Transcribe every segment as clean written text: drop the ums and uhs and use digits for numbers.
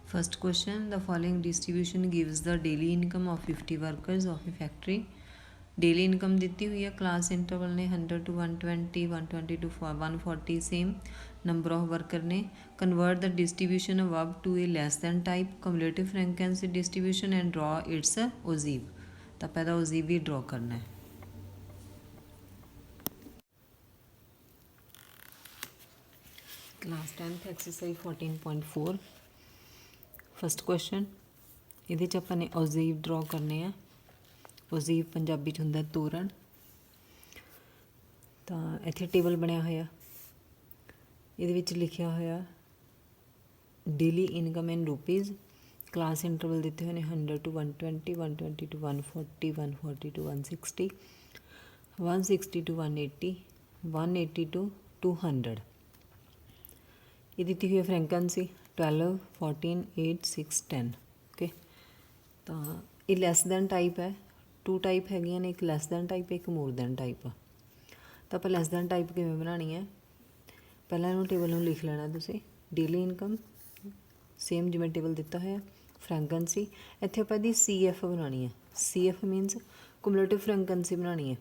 First question, the following distribution gives the daily income of 50 workers of a factory. Daily income ਦਿੱਤੀ ਹੋਈ ਹੈ, class interval ਨੇ 100 to 120, 120 to 140 same. Number of worker ਨੇ. Convert the distribution above to a less than type cumulative frequency distribution and draw its OZIV. ਤਾਂ ਪਹਿਲਾਂ OZIV ਵੀ draw ਕਰਨਾ ਹੈ. Class 10th exercise 14.4. First question, ਇਹਦੇ 'ਚ ਆਪਾਂ ਨੇ OZIV ਡਰਾ ਕਰਨੇ ਆ. OZIV ਪੰਜਾਬੀ 'ਚ ਹੁੰਦਾ ਤੋਰਨ. ਤਾਂ ਇੱਥੇ ਟੇਬਲ ਬਣਿਆ ਹੋਇਆ, ਇਹਦੇ ਵਿੱਚ ਲਿਖਿਆ ਹੋਇਆ ਡੇਲੀ ਇਨਕਮ ਇਨ ਰੁਪੀਜ਼. ਕਲਾਸ ਇੰਟਰਵਲ ਦਿੱਤੇ ਹੋਏ ਨੇ 100 to 120, 120 to 140, 140 to 160, 160 to 180, 180 to 200. ਇਹ ਦਿੱਤੀ ਹੋਈ ਹੈ ਫ੍ਰੈਂਕੈਂਸੀ 12, 14, 8, 6, 10. ਓਕੇ, ਤਾਂ ਇਹ ਲੈਸ ਦੈਨ ਟਾਈਪ ਹੈ. 2 ਟਾਈਪ ਹੈਗੀਆਂ ਨੇ, ਇੱਕ ਲੈਸ ਦੈਨ ਟਾਈਪ, ਇੱਕ ਮੋਰ ਦੈਨ ਟਾਈਪ ਆ. ਤਾਂ ਆਪਾਂ ਲੈਸ ਦੈਨ ਟਾਈਪ ਕਿਵੇਂ ਬਣਾਉਣੀ ਹੈ, ਪਹਿਲਾਂ ਇਹਨੂੰ ਟੇਬਲ ਨੂੰ ਲਿਖ ਲੈਣਾ ਤੁਸੀਂ. ਡੇਲੀ ਇਨਕਮ ਸੇਮ ਜਿਵੇਂ ਟੇਬਲ ਦਿੱਤਾ ਹੋਇਆ. ਫ੍ਰੈਂਕੈਂਸੀ ਇੱਥੇ ਆਪਾਂ ਇਹਦੀ CF ਬਣਾਉਣੀ ਹੈ. CF ਮੀਨਸ ਕੁਮੂਲੇਟਿਵ ਫ੍ਰੈਂਕੈਂਸੀ ਬਣਾਉਣੀ ਹੈ.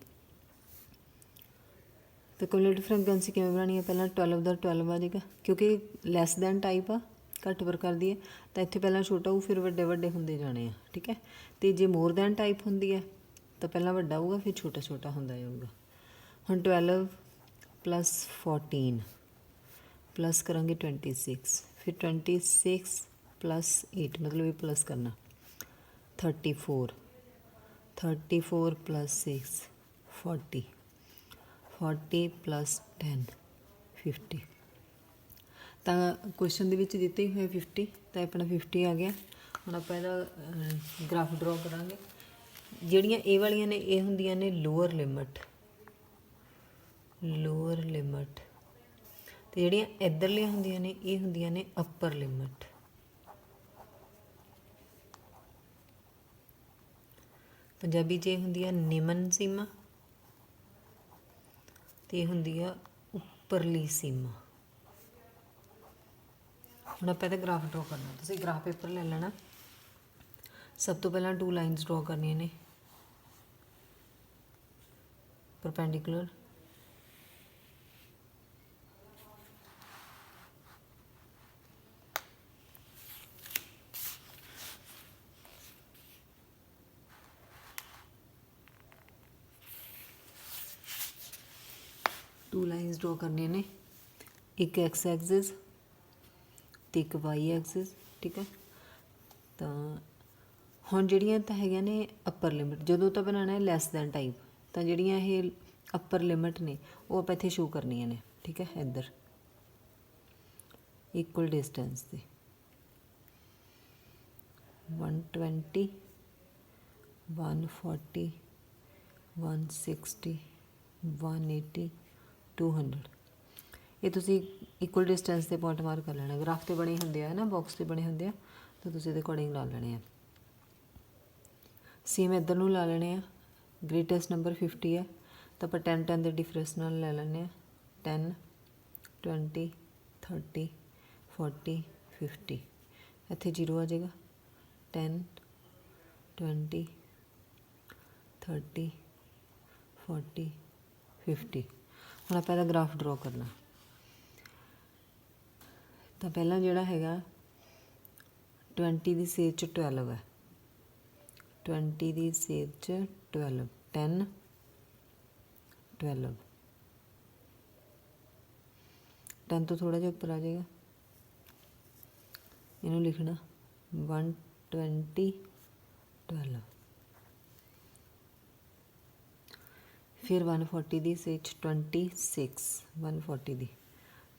ਤਾਂ ਕੁਮੂਲੇਟਿਵ ਫ੍ਰੈਂਕੈਂਸੀ ਕਿਵੇਂ ਬਣਾਉਣੀ ਹੈ, ਪਹਿਲਾਂ 12 ਦਾ 12 ਆ ਜਾਏਗਾ, ਕਿਉਂਕਿ ਲੈਸ ਦੈਨ ਟਾਈਪ ਆ, ਘੱਟ ਪ੍ਰਕਾਰ ਦੀ ਹੈ, ਤਾਂ ਇੱਥੇ ਪਹਿਲਾਂ ਛੋਟਾ ਹੋਊ, ਫਿਰ ਵੱਡੇ ਵੱਡੇ ਹੁੰਦੇ ਜਾਣੇ ਆ. ਠੀਕ ਹੈ, ਅਤੇ ਜੇ ਮੋਰ ਦੈਨ ਟਾਈਪ ਹੁੰਦੀ ਹੈ ਤਾਂ ਪਹਿਲਾਂ ਵੱਡਾ ਹੋਊਗਾ, ਫਿਰ ਛੋਟਾ ਛੋਟਾ ਹੁੰਦਾ ਜਾਊਗਾ. ਹੁਣ 12 ਪਲੱਸ 14 ਪਲੱਸ ਕਰਾਂਗੇ 26, ਫਿਰ 26 ਪਲੱਸ 8 ਮਤਲਬ ਇਹ ਪਲੱਸ ਕਰਨਾ 34, 34 ਪਲੱਸ 6 40, 40 ਪਲੱਸ 10 50. ਤਾਂ ਕੁਐਸਚਨ ਦੇ ਵਿੱਚ ਦਿੱਤੇ ਹੀ ਹੋਏ 50, ਤਾਂ ਆਪਣਾ 50 ਆ ਗਿਆ. ਹੁਣ ਆਪਾਂ ਇਹਦਾ ਗ੍ਰਾਫ ਡਰਾ ਕਰਾਂਗੇ. ਜਿਹੜੀਆਂ ਇਹ ਵਾਲੀਆਂ ਨੇ ਇਹ ਹੁੰਦੀਆਂ ਨੇ ਲੋਅਰ ਲਿਮਟ, ਅਤੇ ਜਿਹੜੀਆਂ ਇੱਧਰਲੀਆਂ ਹੁੰਦੀਆਂ ਨੇ ਇਹ ਹੁੰਦੀਆਂ ਨੇ ਅੱਪਰ ਲਿਮਟ. ਪੰਜਾਬੀ 'ਚ ਇਹ ਹੁੰਦੀ ਆ ਨਿਮਨ ਸੀਮਾ, ਅਤੇ ਇਹ ਹੁੰਦੀ ਆ ਉੱਪਰਲੀ ਸੀਮਾ. ਹੁਣ ਆਪਾਂ ਇਹਦਾ ਗ੍ਰਾਫ ਡਰਾ ਕਰਨਾ. ਤੁਸੀਂ ਗ੍ਰਾਫ ਪੇਪਰ ਲੈ ਲੈਣਾ. ਸਭ ਤੋਂ ਪਹਿਲਾਂ 2 ਲਾਈਨਸ ਡਰਾ ਕਰਨੀਆਂ ਨੇ ਪਰਪੈਂਡੀਕੂਲਰ. ਟੂ ਲਾਈਨਸ ਡਰਾ ਕਰਨੀਆਂ ਨੇ, ਇੱਕ X ਐਕਸਿਸ ਅਤੇ ਇੱਕ Y ਐਕਸਿਸ. ਠੀਕ ਹੈ, ਤਾਂ ਹੁਣ ਜਿਹੜੀਆਂ ਤਾਂ ਹੈਗੀਆਂ ਨੇ ਅੱਪਰ ਲਿਮਿਟ, ਜਦੋਂ ਤਾਂ ਬਣਾਉਣਾ ਹੈ ਲੈਸ ਦੈਨ ਟਾਈਪ, ਤਾਂ ਜਿਹੜੀਆਂ ਇਹ ਅੱਪਰ ਲਿਮਿਟ ਨੇ ਉਹ ਆਪਾਂ ਇੱਥੇ ਸ਼ੋ ਕਰਨੀਆਂ ਨੇ. ਠੀਕ ਹੈ, ਇੱਧਰ ਇਕੁਅਲ ਡਿਸਟੈਂਸ 'ਤੇ 120, 140, 160, 180, 200. ਇਹ ਤੁਸੀਂ ਇਕੁਅਲ ਡਿਸਟੈਂਸ 'ਤੇ ਪੁਆਇੰਟ ਮਾਰਕ ਕਰ ਲੈਣਾ. ਗ੍ਰਾਫ 'ਤੇ ਬਣੇ ਹੁੰਦੇ ਆ ਨਾ, ਬਾਕਸ 'ਤੇ ਬਣੇ ਹੁੰਦੇ ਆ, ਤਾਂ ਤੁਸੀਂ ਇਹਦੇ ਅਕੋਰਡਿੰਗ ਲਾ ਲੈਣੇ ਆ. ਸੇਮ ਇੱਧਰ ਨੂੰ ਲਾ ਲੈਣੇ ਆ. ਗ੍ਰੇਟੈਸਟ ਨੰਬਰ 50 ਹੈ, ਤਾਂ ਆਪਾਂ 10 10 ਦੇ ਡਿਫਰੈਂਸ ਨਾਲ ਲੈ ਲੈਂਦੇ ਹਾਂ. 10, 20, 30, 40, 50. ਇੱਥੇ 0 ਆ ਜਾਏਗਾ. 10, 20, 30, 40, 50. ਹੁਣ ਆਪਾਂ ਇਹਦਾ ਗ੍ਰਾਫ ਡਰਾ ਕਰਨਾ. ਤਾਂ ਪਹਿਲਾਂ ਜਿਹੜਾ ਹੈਗਾ 20 ਦੀ ਸੇਜ 'ਚ 12 ਹੈ. 20 ਦੀ ਸੇਜ 'ਚ 12, 10, 12, 10 ਤੋਂ ਥੋੜ੍ਹਾ ਜਿਹਾ ਉੱਪਰ ਆ ਜਾਏਗਾ. ਇਹਨੂੰ ਲਿਖਣਾ 120, 12. ਫਿਰ 140 ਦੀ ਸੇਜ 'ਚ 26, 140 ਦੀ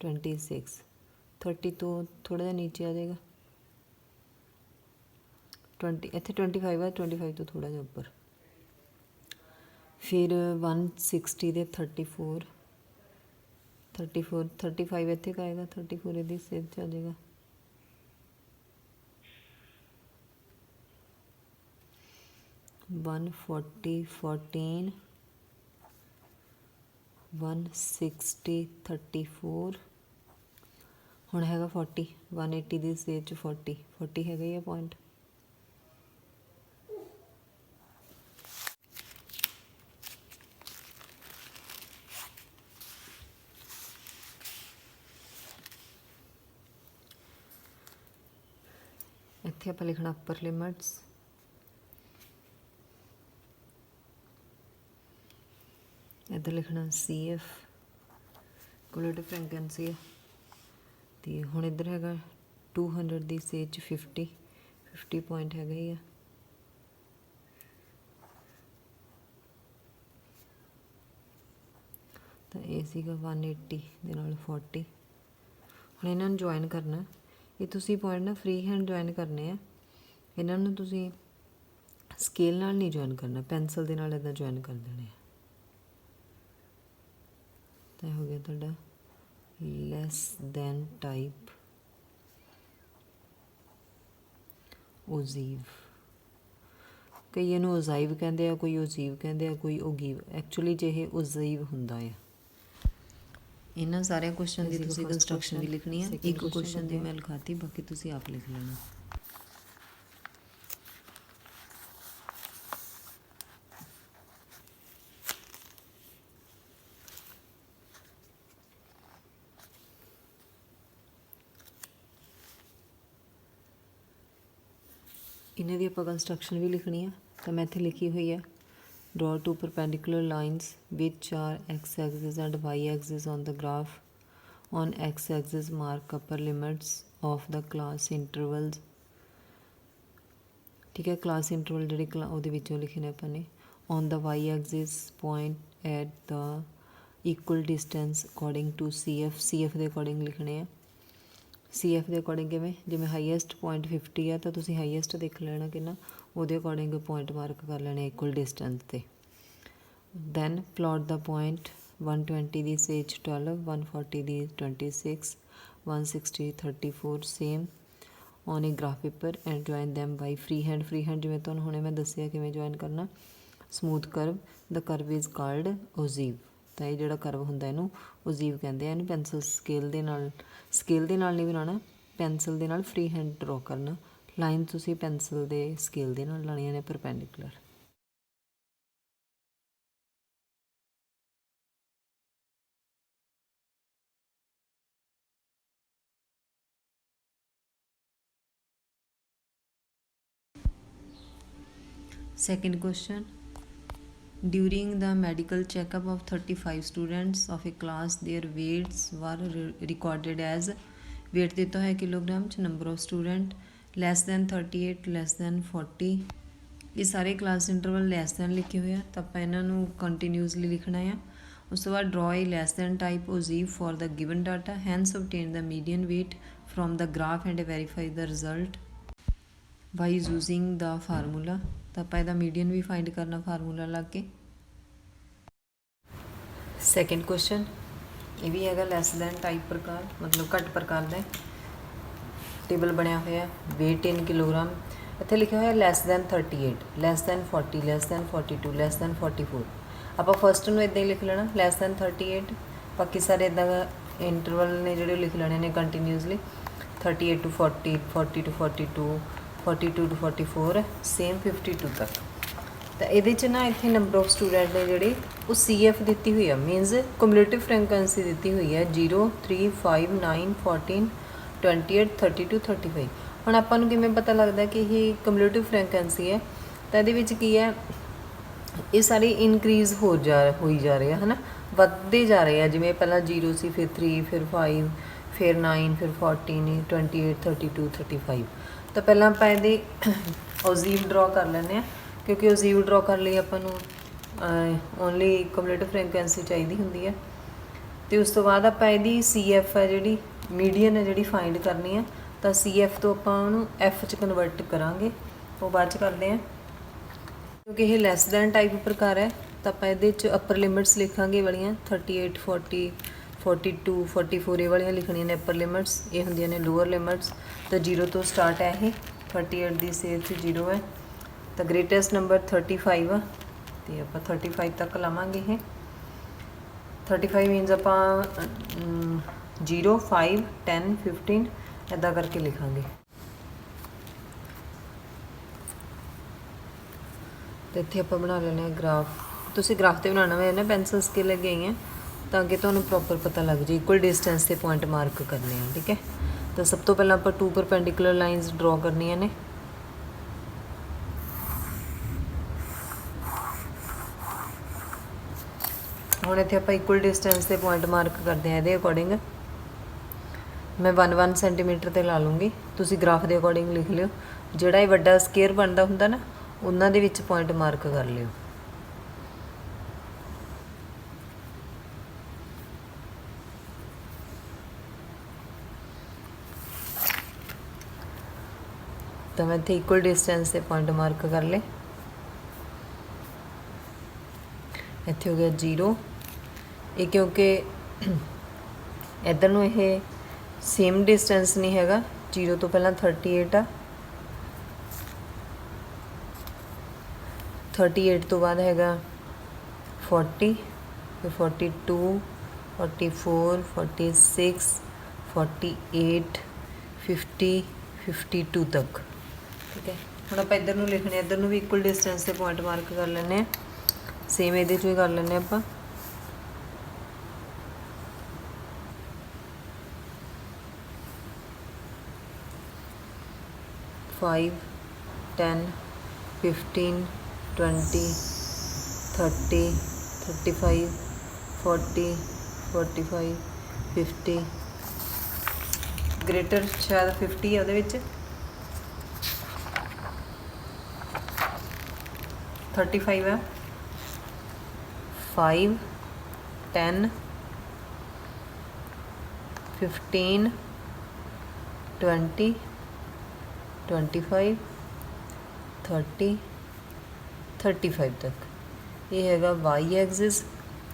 26, 30 ਤੋਂ ਥੋੜ੍ਹਾ ਜਿਹਾ ਨੀਚੇ ਆ ਜਾਏਗਾ. 20 ਇੱਥੇ 25 ਆ, 25 ਤੋਂ ਥੋੜ੍ਹਾ ਜਿਹਾ ਉੱਪਰ. ਫਿਰ 160 ਦੇ 34, 34, 35 ਇੱਥੇ ਕੁ ਆਏਗਾ. 34 ਇਹਦੀ ਸੇਜ 'ਚ ਆ ਜਾਏਗਾ. 140, 14, 160, 34. ਹੁਣ ਹੈਗਾ 40, 180 ਦੀ ਸੇਜ 'ਚ 40 ਹੈਗਾ ਹੀ ਆ ਪੁਆਇੰਟ। ਇੱਥੇ ਆਪਾਂ ਲਿਖਣਾ ਅਪਰ ਲਿਮਿਟਸ, ਇੱਧਰ ਲਿਖਣਾ CF ਕੁਮੂਲੇਟਿਵ ਫ੍ਰੀਕੁਐਂਸੀ ਹੈ। ਅਤੇ ਹੁਣ ਇੱਧਰ ਹੈਗਾ 200 ਦੀ ਸੇਜ 'ਚ 50 ਪੁਆਇੰਟ ਹੈਗਾ ਹੀ ਆ। ਤਾਂ ਇਹ ਸੀਗਾ 180 ਦੇ ਨਾਲ 40। ਹੁਣ ਇਹਨਾਂ ਨੂੰ ਜੁਆਇਨ ਕਰਨਾ। ਇਹ ਤੁਸੀਂ ਪੁਆਇੰਟ ਨਾ ਫਰੀ ਹੈਂਡ ਜੁਆਇਨ ਕਰਨੇ ਆ, ਇਹਨਾਂ ਨੂੰ ਤੁਸੀਂ ਸਕੇਲ ਨਾਲ ਨਹੀਂ ਜੁਆਇਨ ਕਰਨਾ, ਪੈਨਸਲ ਦੇ ਨਾਲ ਇੱਦਾਂ ਜੁਆਇਨ ਕਰ ਦੇਣੇ ਆ। ਤਾਂ ਹੋ ਗਿਆ ਤੁਹਾਡਾ ਲੈਸ ਦੈਨ ਟਾਈਪ ਓਜ਼ੀਵ। ਕਈ ਇਹਨੂੰ ਓਜ਼ਾਈਵ ਕਹਿੰਦੇ ਆ, ਕੋਈ ਓਜ਼ੀਵ ਕਹਿੰਦੇ ਆ, ਕੋਈ ਓਗੀਵ। ਐਕਚੁਅਲੀ 'ਚ ਇਹ ਓਜ਼ਾਈਵ ਹੁੰਦਾ ਆ। ਇਹਨਾਂ ਸਾਰਿਆਂ ਕੁਐਸਚਨ ਦੀ ਤੁਸੀਂ ਕੰਸਟਰਕਸ਼ਨ ਵੀ ਲਿਖਣੀ ਆ। ਇੱਕ ਕੁਐਸਚਨ ਦੀ ਮੈਂ ਲਿਖਾਤੀ, ਬਾਕੀ ਤੁਸੀਂ ਆਪ ਲਿਖ ਲੈਣਾ। ਇਹਨਾਂ ਦੀ ਆਪਾਂ ਕੰਸਟਰਕਸ਼ਨ ਵੀ ਲਿਖਣੀ ਆ। ਤਾਂ ਮੈਂ ਇੱਥੇ ਲਿਖੀ ਹੋਈ ਹੈ, draw two perpendicular lines which are x-axis and y-axis on the graph. On x-axis mark upper limits of the class intervals। ठीक है, class interval ਜਿਹੜੇ ਉਹਦੇ ਵਿੱਚੋਂ ਲਿਖਣੇ ਆਪਾਂ ਨੇ। On the y-axis point at the equal distance according to CF ਦੇ according ਲਿਖਣੇ ਆ। CF ਦੇ ਅਕੋਰਡਿੰਗ ਕਿਵੇਂ, ਜਿਵੇਂ ਹਾਈਐਸਟ ਪੁਆਇੰਟ 50 ਆ ਤਾਂ ਤੁਸੀਂ ਹਾਈਐਸਟ ਦੇਖ ਲੈਣਾ ਕਿੰਨਾ, ਉਹਦੇ ਅਕੋਰਡਿੰਗ ਪੁਆਇੰਟ ਮਾਰਕ ਕਰ ਲੈਣੇ ਇਕੁਅਲ ਡਿਸਟੈਂਸ 'ਤੇ। ਦੈਨ ਪਲਾਟ ਦਾ ਪੁਆਇੰਟ 120 ਦੀ ਸੇਜ 12, 140 ਦੀ 26, 160 34 same on a graph paper and join them by free hand ਜਿਵੇਂ ਤੁਹਾਨੂੰ ਹੁਣੇ ਮੈਂ ਦੱਸਿਆ ਕਿਵੇਂ ਜੁਆਇਨ ਕਰਨਾ। Smooth curve, the curve is called ogive. ਤਾਂ ਇਹ ਜਿਹੜਾ ਕਰਵ ਹੁੰਦਾ ਇਹਨੂੰ ਓਜ਼ੀਵ ਕਹਿੰਦੇ ਆ। ਇਹਨੂੰ ਪੈਨਸਲ ਸਕੇਲ ਦੇ ਨਾਲ ਨਹੀਂ ਬਣਾਉਣਾ, ਪੈਨਸਲ ਦੇ ਨਾਲ ਫਰੀ ਹੈਂਡ ਡਰੋ ਕਰਨਾ। ਲਾਈਨ ਤੁਸੀਂ ਪੈਨਸਲ ਦੇ ਸਕੇਲ ਦੇ ਨਾਲ ਲਾਉਣੀਆਂ ਨੇ perpendicular. Second question, during the medical checkup of 35 students of a class, their weights were recorded as, weight ਦਿੱਤਾ ਹੈ ਕਿਲੋਗ੍ਰਾਮ 'ਚ, number of student less than 38, less than 40। ਇਹ ਸਾਰੇ ਕਲਾਸ ਇੰਟਰਵਲ ਲੈਸ ਦੈਨ ਲਿਖੇ ਹੋਏ ਆ, ਤਾਂ ਆਪਾਂ ਇਹਨਾਂ ਨੂੰ ਕੰਟੀਨਿਊਸਲੀ ਲਿਖਣਾ ਆ। ਉਸ ਤੋਂ ਬਾਅਦ draw a less than type ogive for the given data, hence obtain the median weight from the graph and verify the result by using the formula। ਤਾਂ ਆਪਾਂ ਇਹਦਾ ਮੀਡੀਅਨ ਵੀ ਫਾਈਂਡ ਕਰਨਾ ਫਾਰਮੂਲਾ ਲਾ ਕੇ। ਸੈਕਿੰਡ ਕੁਐਸਚਨ, ਇਹ ਵੀ ਹੈਗਾ ਲੈਸ than type ਪ੍ਰਕਾਰ, ਮਤਲਬ ਘੱਟ ਪ੍ਰਕਾਰ ਦਾ ਟੇਬਲ ਬਣਿਆ ਹੋਇਆ। weight in ਕਿਲੋਗ੍ਰਾਮ, ਇੱਥੇ ਲਿਖਿਆ ਹੋਇਆ less than 38, less than 40, less than 42, less than 44। ਆਪਾਂ ਫਸਟ ਨੂੰ ਇੱਦਾਂ ਹੀ ਲਿਖ ਲੈਣਾ ਲੈਸ ਦੈਨ 38, ਬਾਕੀ ਸਾਰੇ ਇੱਦਾਂ ਇੰਟਰਵਲ ਨੇ ਜਿਹੜੇ ਲਿਖ ਲੈਣੇ ਨੇ continuously. 38 to 40, 40 to 42, 42 to 44, same 52 ਤੱਕ। ਤਾਂ ਇਹਦੇ 'ਚ ਨਾ ਇੱਥੇ ਨੰਬਰ ਆਫ ਸਟੂਡੈਂਟ ਨੇ ਜਿਹੜੇ ਉਹ CF ਦਿੱਤੀ ਹੋਈ ਆ, ਮੀਨਸ ਕੁਮੂਲੇਟਿਵ ਫ੍ਰੀਕੁਐਂਸੀ ਦਿੱਤੀ ਹੋਈ ਹੈ 0, 3, 5, 9, 14, 28, 32, 35। ਹੁਣ ਆਪਾਂ ਨੂੰ ਕਿਵੇਂ ਪਤਾ ਲੱਗਦਾ ਕਿ ਇਹ ਕੁਮੂਲੇਟਿਵ ਫ੍ਰੀਕੁਐਂਸੀ ਹੈ? ਤਾਂ ਇਹਦੇ ਵਿੱਚ ਕੀ ਹੈ, ਇਹ ਸਾਰੇ ਇਨਕਰੀਜ਼ ਹੋਈ ਜਾ ਰਹੇ ਆ, ਹੈ ਨਾ, ਵੱਧਦੇ ਜਾ ਰਹੇ ਆ। ਜਿਵੇਂ ਪਹਿਲਾਂ 0 ਸੀ, ਫਿਰ 3, ਫਿਰ 5, ਫਿਰ 9, ਫਿਰ 14, 28, 32, 35। ਤਾਂ ਪਹਿਲਾਂ ਆਪਾਂ ਇਹਦੇ ਓਜ਼ੀਵ ਡਰਾ ਕਰ ਲੈਂਦੇ ਹਾਂ, ਕਿਉਂਕਿ ਓਜ਼ੀਵ ਡਰਾ ਕਰਨ ਲਈ ਆਪਾਂ ਨੂੰ ਓਨਲੀ ਕੁਮੂਲੇਟਿਵ ਫ੍ਰੀਕੁਐਂਸੀ ਚਾਹੀਦੀ ਹੁੰਦੀ ਹੈ। ਅਤੇ ਉਸ ਤੋਂ ਬਾਅਦ ਆਪਾਂ ਇਹਦੀ CF ਹੈ ਜਿਹੜੀ ਮੀਡੀਅਨ ਹੈ ਜਿਹੜੀ ਫਾਈਂਡ ਕਰਨੀ ਆ। ਤਾਂ CF ਤੋਂ ਆਪਾਂ ਉਹਨੂੰ F 'ਚ ਕਨਵਰਟ ਕਰਾਂਗੇ, ਉਹ ਬਾਅਦ 'ਚ ਕਰਦੇ ਹਾਂ। ਕਿਉਂਕਿ ਇਹ ਲੈਸ ਦੈਨ ਟਾਈਪ ਪ੍ਰਕਾਰ ਹੈ, ਤਾਂ ਆਪਾਂ ਇਹਦੇ 'ਚ ਅਪਰ ਲਿਮਿਟਸ ਲਿਖਾਂਗੇ ਵਾਲੀਆਂ 38, 40, 42, 44 ਇਹ ਵਾਲੀਆਂ ਲਿਖਣੀਆਂ ਨੇ ਅਪਰ ਲਿਮਿਟਸ। ਇਹ ਹੁੰਦੀਆਂ ਨੇ ਲੋਅਰ ਲਿਮਿਟਸ। ਤਾਂ 0 ਤੋਂ ਸਟਾਰਟ ਹੈ ਇਹ, 38 ਦੀ ਸੇਜ 'ਚ 0 ਹੈ। ਤਾਂ ਗ੍ਰੇਟੈਸਟ ਨੰਬਰ 35 ਆ, ਅਤੇ ਆਪਾਂ 35 ਤੱਕ ਲਾਵਾਂਗੇ। ਇਹ 35 ਮੀਨਸ ਆਪਾਂ 0 5 10 15 ਇੱਦਾਂ ਕਰਕੇ ਲਿਖਾਂਗੇ। ਤੇ ਇੱਥੇ ਆਪਾਂ ਬਣਾ ਲੈਂਦੇ ਹਾਂ ਗ੍ਰਾਫ। ਤੁਸੀਂ ਗ੍ਰਾਫ ਤੇ ਬਣਾਉਣਾ ਹੋਇਆ ਨਾ ਪੈਨਸਲ ਸਕੇਲ ਲੱਗੇ ਆਈਆਂ ਤਾਂ ਅੱਗੇ ਤੁਹਾਨੂੰ ਪ੍ਰੋਪਰ ਪਤਾ ਲੱਗ ਜੇ। ਇਕੁਅਲ ਡਿਸਟੈਂਸ ਤੇ ਪੁਆਇੰਟ ਮਾਰਕ ਕਰਨੇ ਆ, ਠੀਕ ਹੈ। ਤਾਂ ਸਭ ਤੋਂ ਪਹਿਲਾਂ ਆਪਾਂ 2 ਪਰਪੈਂਡੀਕੂਲਰ ਲਾਈਨਸ ਡਰਾ ਕਰਨੀਆਂ ਨੇ। ਹੁਣ ਇੱਥੇ ਆਪਾਂ ਇਕੁਅਲ ਡਿਸਟੈਂਸ ਤੇ ਪੁਆਇੰਟ ਮਾਰਕ ਕਰਦੇ ਹਾਂ। ਇਹਦੇ ਅਕੋਰਡਿੰਗ ਮੈਂ 1 ਸੈਂਟੀਮੀਟਰ ਤੇ ਲਾ ਲੂੰਗੀ, ਤੁਸੀਂ ਗ੍ਰਾਫ ਦੇ ਅਕੋਰਡਿੰਗ ਲਿਖ ਲਿਓ। ਜਿਹੜਾ ਇਹ ਵੱਡਾ ਸਕੁਅਰ ਬਣਦਾ ਹੁੰਦਾ ਨਾ ਉਹਨਾਂ ਦੇ ਵਿੱਚ ਪੁਆਇੰਟ ਮਾਰਕ ਕਰ ਲਿਓ। ਤਾਂ ਮੈਂ ਇੱਥੇ ਇਕੁਅਲ ਡਿਸਟੈਂਸ ਤੇ ਪੁਆਇੰਟ ਮਾਰਕ ਕਰ ਲਏ। ਇੱਥੇ ਹੋ ਗਿਆ 0। ਇਹ ਕਿਉਂਕਿ ਇੱਧਰ ਨੂੰ ਇਹ ਸੇਮ ਡਿਸਟੈਂਸ ਨਹੀਂ ਹੈਗਾ, 0 ਤੋਂ ਪਹਿਲਾਂ 38 ਆ, 38 ਤੋਂ ਬਾਅਦ ਹੈਗਾ 40, ਫਿਰ 42 44 46 48 50 52 ਤੱਕ, ਠੀਕ ਹੈ। ਹੁਣ ਆਪਾਂ ਇੱਧਰ ਨੂੰ ਲਿਖਣੇ, ਇੱਧਰ ਨੂੰ ਵੀ ਇਕੁਅਲ ਡਿਸਟੈਂਸ ਤੇ ਪੁਆਇੰਟ ਮਾਰਕ ਕਰ ਲੈਂਦੇ ਹਾਂ। ਸੇਮ ਇਹਦੇ 'ਚੋਂ ਹੀ ਕਰ ਲੈਂਦੇ ਆਪਾਂ। फाइव 10 15 20 30 35 40 45 50 ग्रेटर शायद 50 है ਉਹਦੇ ਵਿੱਚ 35 है 5 10 15 20 25 30 35 तक। ये हैगा वाई एक्सिस,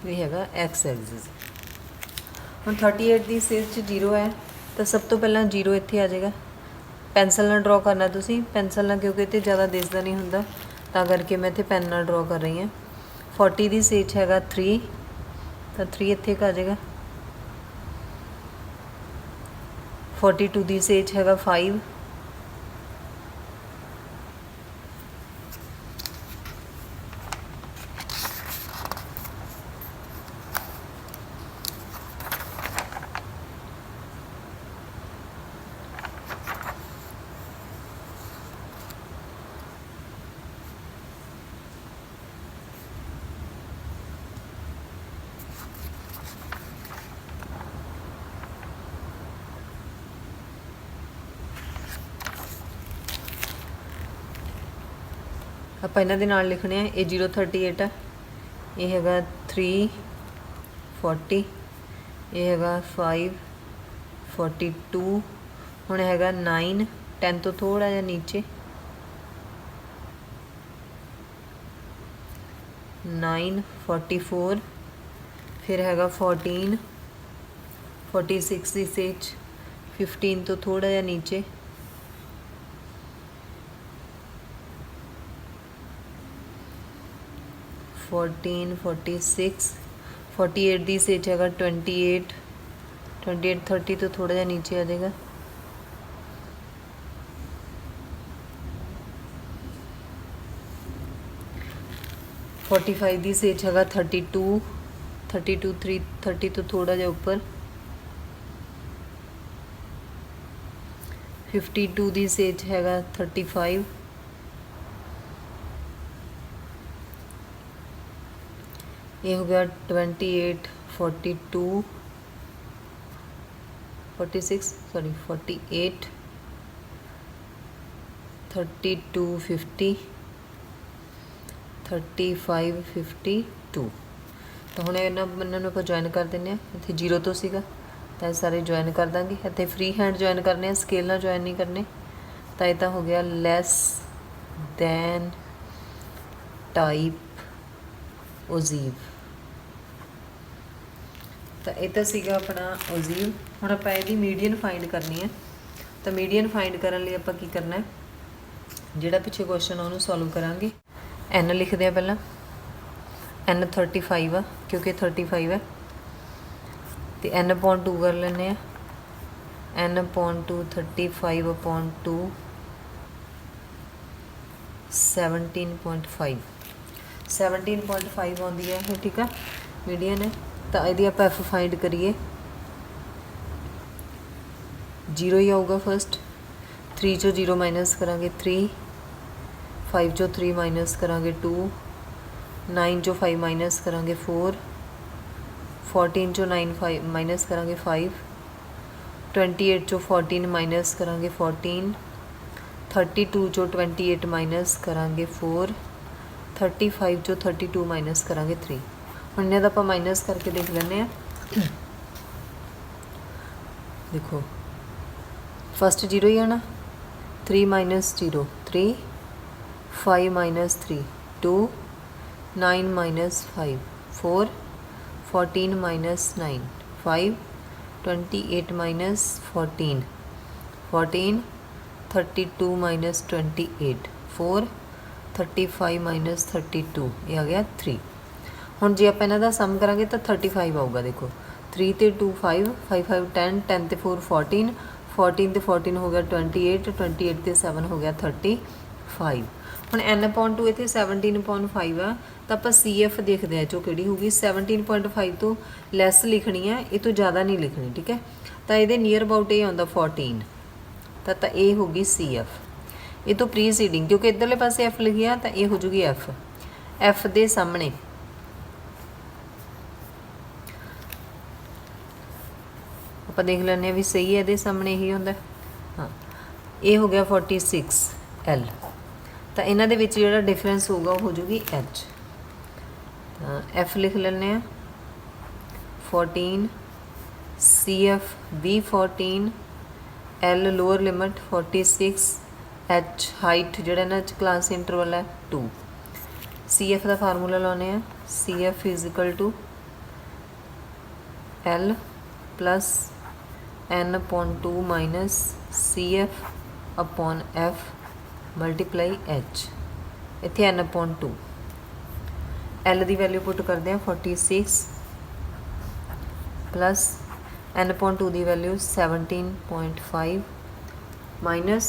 ये हैगा एक्स एक्सिस। ਹੁਣ 38 ਦੀ ਸਿਰ 'ਚ 0 ਹੈ ਤਾਂ ਸਭ ਤੋਂ ਪਹਿਲਾਂ 0 ਇੱਥੇ ਆ ਜਾਏਗਾ। ਪੈਨਸਲ ਨਾਲ ਡਰਾ ਕਰਨਾ ਤੁਸੀਂ, ਪੈਨਸਲ ਨਾਲ ਕਿਉਂਕਿ ਇੱਥੇ ਜ਼ਿਆਦਾ ਦਿਸਦਾ ਨਹੀਂ ਹੁੰਦਾ ਤਾਂ ਕਰਕੇ ਮੈਂ ਇੱਥੇ ਪੈਨ ਨਾਲ ਡਰਾ ਕਰ ਰਹੀ ਹਾਂ। 40 ਦੀ ਸਿਰ 'ਚ ਹੈਗਾ 3 ਤਾਂ 3 ਇੱਥੇ ਆ ਜਾਏਗਾ। 42 ਦੀ ਸਿਰ 'ਚ ਹੈਗਾ 5 ਆਪਾਂ ਇਹਨਾਂ ਦੇ ਨਾਲ ਲਿਖਣੇ ਆ। ਇਹ 038 ਆ, ਇਹ ਹੈਗਾ 3 40, ਇਹ ਹੈਗਾ 5 42, ਹੁਣ ਹੈਗਾ 9 10 ਤੋਂ ਥੋੜਾ ਜਿਹਾ ਨੀਚੇ 9 44, ਫਿਰ ਹੈਗਾ 14 46 ਦੀ ਸੇਚ 15 ਤੋਂ ਥੋੜਾ ਜਿਹਾ ਨੀਚੇ 14 46 48 ਦੀ ਸੇਚ ਹੈਗਾ 28 30 ਤੋਂ ਥੋੜਾ ਜਿਹਾ ਨੀਚੇ ਆ ਜਾਏਗਾ 45 ਦੀ ਸੇਚ ਹੈਗਾ 32 30 ਤੋਂ ਥੋੜਾ ਜਿਹਾ ਉੱਪਰ 52 ਦੀ ਸੇਚ ਹੈਗਾ 35 ये हो गया 28 42 46 सॉरी 48 32 50 35 52। तो हुण इन्हां बन्नां नूं आपां जॉइन कर दिंदे आ। इत्थे 0 तो सीगा तां ये सारे जॉइन कर दांगे। इत्थे फ्री हैंड जॉइन करने आ, स्केल नाल जॉइन नहीं करने। तां ये तां हो गया लैस दैन टाइप ओजीव। तो ये तो सीगा अपना ओजीव। हुण आपां इहदी मीडियन फाइंड करनी है। तो मीडियन फाइंड करने लई आपां की करना है, जिहड़ा पिछे क्वेश्चन उहनूं सॉल्व करांगे। एन लिखते हैं पहला, एन 35 आ क्योंकि 35 है। तो n/2 कर लेने n/2 35/2 17.5 17.5 आती है ये, ठीक है मीडियन है। तो यदि आप एफ फाइंड करिए, 0 ही आऊगा फस्ट, 3 चो 0 माइनस करांगे 3, 5 चो 3 माइनस करांगे 2, 9 चो 5 माइनस करांगे 4, 14 चो 9 5 माइनस करांगे 5, 28 चो 14 माइनस करांगे 14, 32 चो 28 माइनस करांगे 4, 35 चो 32 माइनस करांगे 3। हम इन्हें आप माइनस करके देख लें। देखो फस्ट 0 ही आना, 3 minus 0 3, 5 minus 3 2, 9 minus 5 4, 14 minus 9 5, 28 minus 14 14, 32 minus 28 4, 35 minus 32 ये आ गया 3। हुण जे आप इन्हां दा सम करांगे तो 35 आऊगा। देखो 3 ते 2 5, 5 5 10, 10 ते 4 14, 14 ते 14 हो गया 28, 28 ते 7 हो गया 35। ਹੁਣ n/2 ਇੱਥੇ 17.5 ਆ, ਤਾਂ ਆਪਾਂ CF ਦੇਖਦੇ ਹਾਂ ਜੋ ਕਿਹੜੀ ਹੋਊਗੀ 17.5 ਤੋਂ ਲੈਸ ਲਿਖਣੀ ਹੈ, ਇਹ ਤੋਂ ਜ਼ਿਆਦਾ ਨਹੀਂ ਲਿਖਣੀ, ਠੀਕ ਹੈ। ਤਾਂ ਇਹਦੇ ਨੀਅਰ ਅਬਾਊਟ ਇਹ ਆਉਂਦਾ 14, ਤਾਂ ਇਹ ਹੋਊਗੀ CF। ਇਹ ਤੋਂ ਪ੍ਰੀਸੀਡਿੰਗ ਕਿਉਂਕਿ ਇੱਧਰਲੇ ਪਾਸੇ F ਲਿਖਿਆ ਤਾਂ ਇਹ ਹੋ ਜੂਗੀ F ਦੇ ਸਾਹਮਣੇ ਆਪਾਂ ਦੇਖ ਲੈਂਦੇ ਹਾਂ ਵੀ ਸਹੀ ਹੈ, ਇਹਦੇ ਸਾਹਮਣੇ ਇਹੀ ਹੁੰਦਾ। ਹਾਂ ਇਹ ਹੋ ਗਿਆ 46L, ਤਾਂ ਇਹਨਾਂ ਦੇ ਵਿੱਚ ਜਿਹੜਾ ਡਿਫਰੈਂਸ ਹੋਊਗਾ ਉਹ ਹੋ ਜੂਗੀ H। ਤਾਂ F ਲਿਖ ਲੈਂਦੇ ਹਾਂ 14, CF ਵੀ 14, L lower limit 46, H height ਜਿਹੜਾ ਇਹਨਾਂ 'ਚ ਕਲਾਸ ਇੰਟਰਵਲ ਹੈ 2। CF ਦਾ ਫਾਰਮੂਲਾ ਲਾਉਂਦੇ ਹਾਂ, CF = L plus n/2 minus CF/F multiply H। इत्थे n/2 L की वैल्यू पुट करते हैं 46 प्लस n/2 की वैल्यू 17.5 माइनस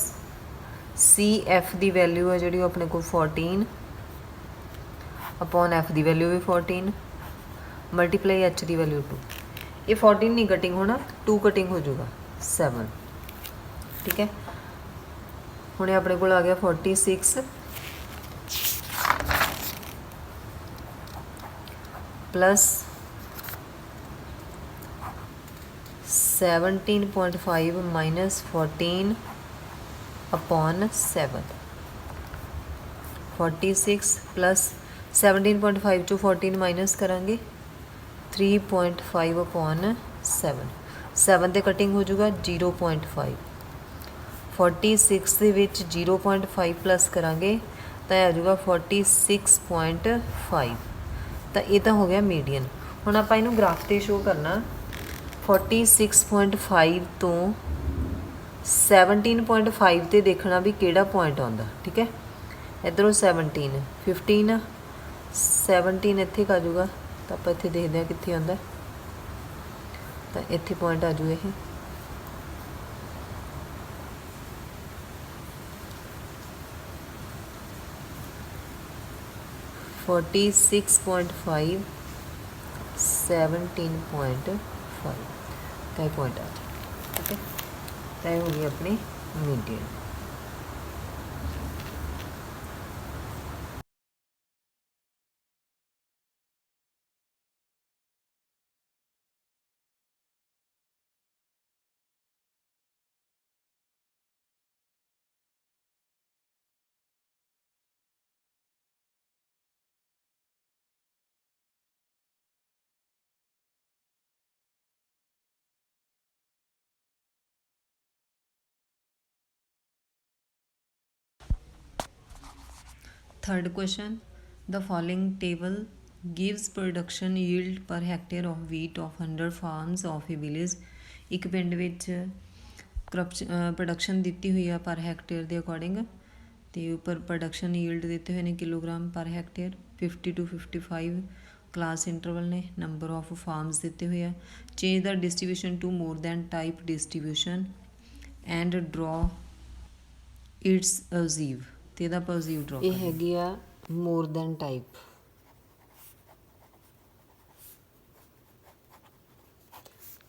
CF की वैल्यू है जी अपने को 14 अपॉन F की वैल्यू भी 14 मल्टीप्लाई H की वैल्यू 2। ये 14 नहीं कटिंग होना, 2 कटिंग हो जाएगा 7, ठीक है। हुण अपने को आ गया 46 प्लस 17.5 माइनस 14 अपॉन 7। 46 प्लस 17.5 चो 14 माइनस करांगे 3.5 अपॉन 7, 7 ते कटिंग हो जाएगा 0.5। 46 ਦੇ ਵਿੱਚ 0.5 प्लस करांगे तो आ जाएगा 46.5। तो ये तो हो गया मीडियन। हुण आपां इहनूं ग्राफ ते शो करना 46.5 तो 17.5 ते देखना भी किहड़ा पॉइंट आउंदा, ठीक है। इधरों 17 15 17 इत्थे आ जाऊगा, तो आप इत्थे देखते हैं कित्थे आउंदा, तो इत्थे पॉइंट आ जू ये 46.5 17.5 का पॉइंट आ जाए, ठीक है। तो हो गई अपनी median. Third question, the following table gives production yield per hectare of wheat of 100 farms of a village। एक पिंड विच प्रोडक्शन दी हुई है पर हैक्टेयर के अकॉर्डिंग, तो उपर प्रोडक्शन यील्ड दिते हुए हैं किलोग्राम पर हैक्टेयर 50 to 55 क्लास इंटरवल ने, नंबर ऑफ फार्म्स दिते हुए हैं, change the distribution to more than type distribution and draw its ogive, तो यदा आप अजीव ड्रॉ ਇਹ ਹੈਗੀ ਆ more than type.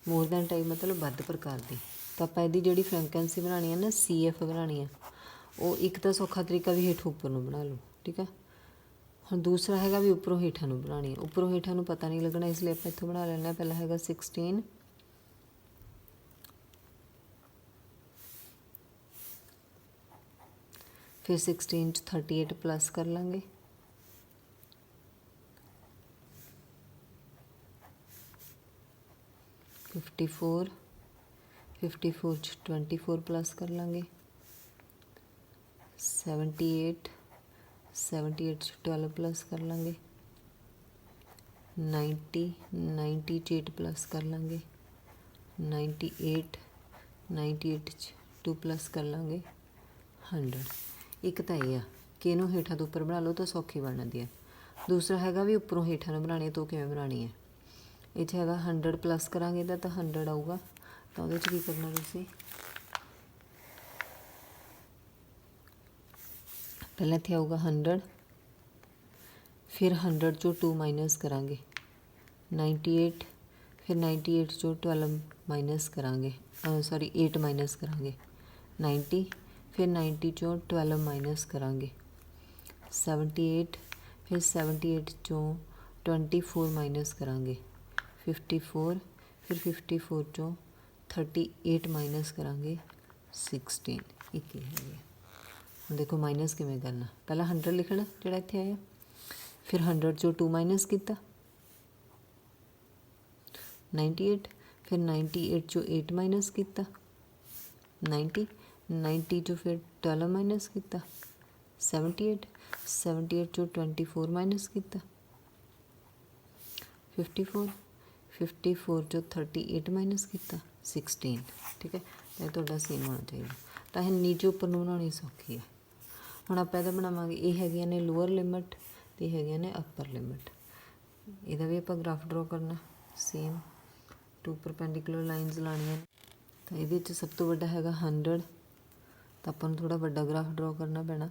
More than type मतलब ਵੱਧ ਪ੍ਰਕਾਰ ਦੀ। ਤਾਂ ਆਪਾਂ ਇਹਦੀ ਜਿਹੜੀ ਫ੍ਰੀਕੁਐਂਸੀ ਬਣਾਉਣੀ ਹੈ ਨਾ CF ਬਣਾਉਣੀ ਹੈ, ਉਹ ਇੱਕ ਤਾਂ ਸੌਖਾ ਤਰੀਕਾ ਵੀ ਹੇਠ ਉੱਪਰ ਨੂੰ ਬਣਾ ਲਓ, ਠੀਕ ਹੈ। ਹੁਣ ਦੂਸਰਾ ਹੈਗਾ ਵੀ ਉੱਪਰੋਂ ਹੇਠਾਂ ਨੂੰ ਬਣਾਉਣੀ ਹੈ, ਉੱਪਰੋਂ ਹੇਠਾਂ ਨੂੰ ਪਤਾ ਨਹੀਂ ਲੱਗਣਾ, ਇਸ ਲਈ ਆਪਾਂ ਇੱਥੋਂ ਬਣਾ ਲੈਂਦੇ ਹਾਂ। ਪਹਿਲਾਂ ਹੈਗਾ 16, ਫਿਰ 16 'ਚ 38 ਪਲੱਸ ਕਰ ਲਾਂਗੇ, फिफ्टी फोर 'ਚ 24 ਪਲੱਸ ਕਰ ਲਾਂਗੇ, 78 'ਚ 12 ਪਲੱਸ ਕਰ ਲਾਂਗੇ, 90 'ਚ 8 ਪਲੱਸ ਕਰ ਲਾਂਗੇ, 98 'ਚ 2 ਪਲੱਸ ਕਰ ਲਾਂਗੇ, 100। ਇੱਕ ਤਾਂ ਇਹ ਆ ਕਿ ਇਹਨੂੰ ਹੇਠਾਂ ਤੋਂ ਉੱਪਰ ਬਣਾ ਲਓ ਤਾਂ ਸੌਖੀ ਬਣ ਜਾਂਦੀ ਹੈ। ਦੂਸਰਾ ਹੈਗਾ ਵੀ ਉੱਪਰੋਂ ਹੇਠਾਂ ਨੂੰ ਬਣਾਉਣੀ ਹੈ, ਤਾਂ ਉਹ ਕਿਵੇਂ ਬਣਾਉਣੀ ਹੈ। ਇਹ 'ਚ ਹੈਗਾ 100 ਪਲੱਸ ਕਰਾਂਗੇ ਇਹਦਾ ਤਾਂ 100 ਆਊਗਾ, ਤਾਂ ਉਹਦੇ 'ਚ ਕੀ ਕਰਨਾ ਤੁਸੀਂ, ਪਹਿਲਾਂ ਇੱਥੇ ਆਊਗਾ 100, ਫਿਰ 100 'ਚੋਂ 2 ਮਾਈਨਸ ਕਰਾਂਗੇ, 98, ਫਿਰ 98 'ਚੋਂ 12 ਮਾਈਨਸ ਕਰਾਂਗੇ, 8 ਮਾਈਨਸ ਕਰਾਂਗੇ, 90, ਫਿਰ 90 'ਚੋਂ 12 ਮਾਈਨਸ ਕਰਾਂਗੇ, 78, ਫਿਰ 78 'ਚੋਂ 24 ਮਾਈਨਸ ਕਰਾਂਗੇ, 54, ਫਿਰ 54 'ਚੋਂ 38 ਮਾਈਨਸ ਕਰਾਂਗੇ, 16। ਇੱਕ ਹੀ ਹੈਗੀ ਹੈ। ਹੁਣ ਦੇਖੋ ਮਾਈਨਸ ਕਿਵੇਂ ਕਰਨਾ, ਪਹਿਲਾਂ 100 ਲਿਖਣਾ ਜਿਹੜਾ ਇੱਥੇ ਆਇਆ, ਫਿਰ 100 'ਚੋਂ 2 ਮਾਈਨਸ ਕੀਤਾ, 98, ਫਿਰ 98 'ਚੋਂ 8 ਮਾਈਨਸ ਕੀਤਾ, 90 'ਚੋਂ ਫਿਰ 12 ਮਾਈਨਸ ਕੀਤਾ, 78 'ਚੋਂ 24 ਮਾਈਨਸ ਕੀਤਾ, 54 'ਚੋਂ 38 ਮਾਈਨਸ ਕੀਤਾ, 16। ਠੀਕ ਹੈ, ਇਹ ਤੁਹਾਡਾ ਸੇਮ ਹੋਣਾ ਚਾਹੀਦਾ। ਤਾਂ ਇਹ ਨੀਚੇ ਉੱਪਰ ਨੂੰ ਬਣਾਉਣੀ ਸੌਖੀ ਹੈ। ਹੁਣ ਆਪਾਂ ਇਹਦਾ ਬਣਾਵਾਂਗੇ, ਇਹ ਹੈਗੀਆਂ ਨੇ ਲੋਅਰ ਲਿਮਿਟ ਅਤੇ ਹੈਗੀਆਂ ਨੇ ਅੱਪਰ ਲਿਮਿਟ। ਇਹਦਾ ਵੀ ਆਪਾਂ ਗ੍ਰਾਫ ਡਰੋ ਕਰਨਾ ਸੇਮ, 2 ਪਰਪੈਂਡੀਕੂਲਰ ਲਾਈਨਸ ਲਾਉਣੀਆਂ। ਤਾਂ ਇਹਦੇ 'ਚ ਸਭ ਤੋਂ ਵੱਡਾ ਹੈਗਾ 100, ਤਾਂ ਆਪਾਂ ਨੂੰ ਥੋੜ੍ਹਾ ਵੱਡਾ ਗ੍ਰਾਫ ਡਰੋ ਕਰਨਾ ਪੈਣਾ।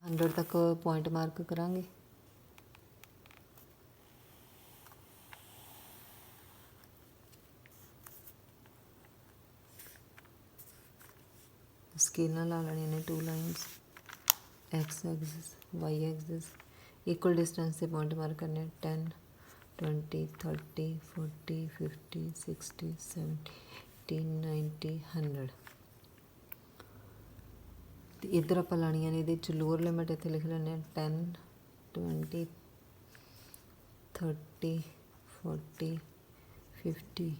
100 ਤੱਕ ਪੁਆਇੰਟ ਮਾਰਕ ਕਰਾਂਗੇ, स्केल ला लेनी ने 2 lines, x axis y axis, equal distance से पॉइंट मार्क करने 10, 20, 30, 40, 50, 60, 70, 80, 90, 100। तो इधर आप लानिया ने लोअर लिमिट इतने लिख लें 10, 20, 30, 40, 50,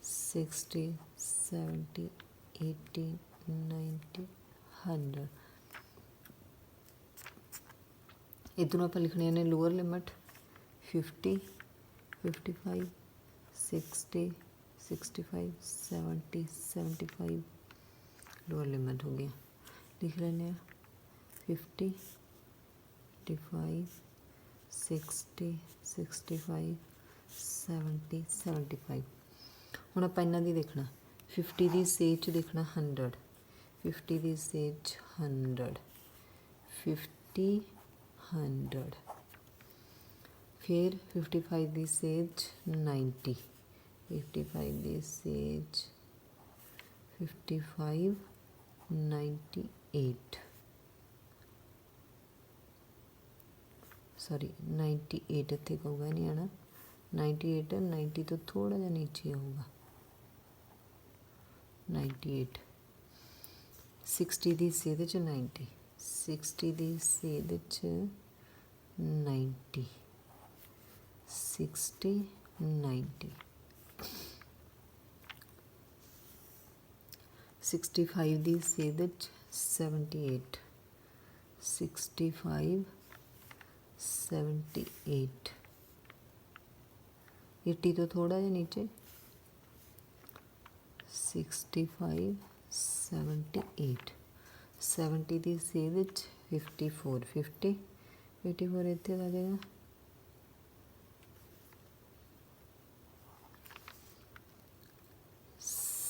60, 70, 80, 90, 100। इधरों आप लिखने ने लोअर लिमिट 50, 55, 60, 65, 70, 75 लोअर लिमिट हो गया। लिख लेने 50, 55, 60, 65, 70, 75। ਹੁਣ ਆਪਾਂ ਇਹਨਾਂ ਦੀ ਦੇਖਣਾ, 50 ਦੀ ਸੇਜ 'ਚ ਦੇਖਣਾ 100, 50 ਦੀ ਸੇਜ 100, 50, 100, ਫਿਰ 55 ਦੀ ਸੇਜ 90, 55 ਦੀ ਸੇਜ 55, 98, सॉरी 98 ਇੱਥੇ ਕਹੂਗਾ ਨਹੀਂ ਆਣਾ, 98 90 ਤੋਂ ਥੋੜ੍ਹਾ ਜਿਹਾ ਨੀਚੇ ਆਊਗਾ, 98, 60 ਦੀ ਸੇਧ 'ਚ 90, 60 ਦੀ ਸੇਧ 'ਚ 90, 60, 90, 65 ਦੀ ਸੇਧ 'ਚ 78, 65, 78, 80 ਤੋਂ ਥੋੜ੍ਹਾ ਜਿਹਾ ਨੀਚੇ 65, 78, 70 ਦੀ ਸੇਧ 'ਚ 54, 50, 84 ਇੱਥੇ ਆ ਜਾਏਗਾ।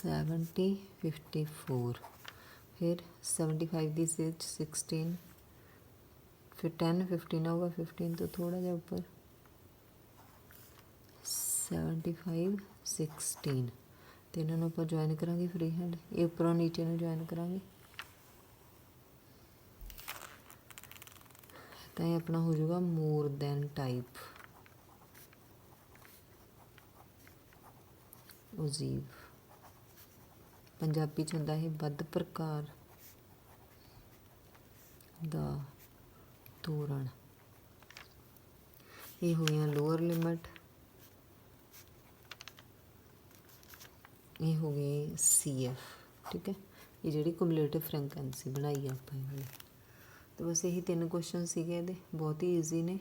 70 54 फिर 75 की सेज 16 फिर 10 15 होगा 15 तो थोड़ा जा ऊपर 75 16 तो इन्होंने ਆਪਾਂ ज्वाइन करांगे फ्री हैंड ये उपरों नीचे ਨੂੰ ज्वाइन करांगे तो ये अपना हो जाएगा मोर दैन टाइप उजीव पंजाबी च हुंदा है बद प्रकार दा तोरण ये हो गया लोअर लिमिट ये हो गए CF ठीक है ये जी कुमुलेटिव फ्रीक्वेंसी बनाई है आप तो बस यही 3 क्वेश्चन सीगे बहुत ही ईजी ने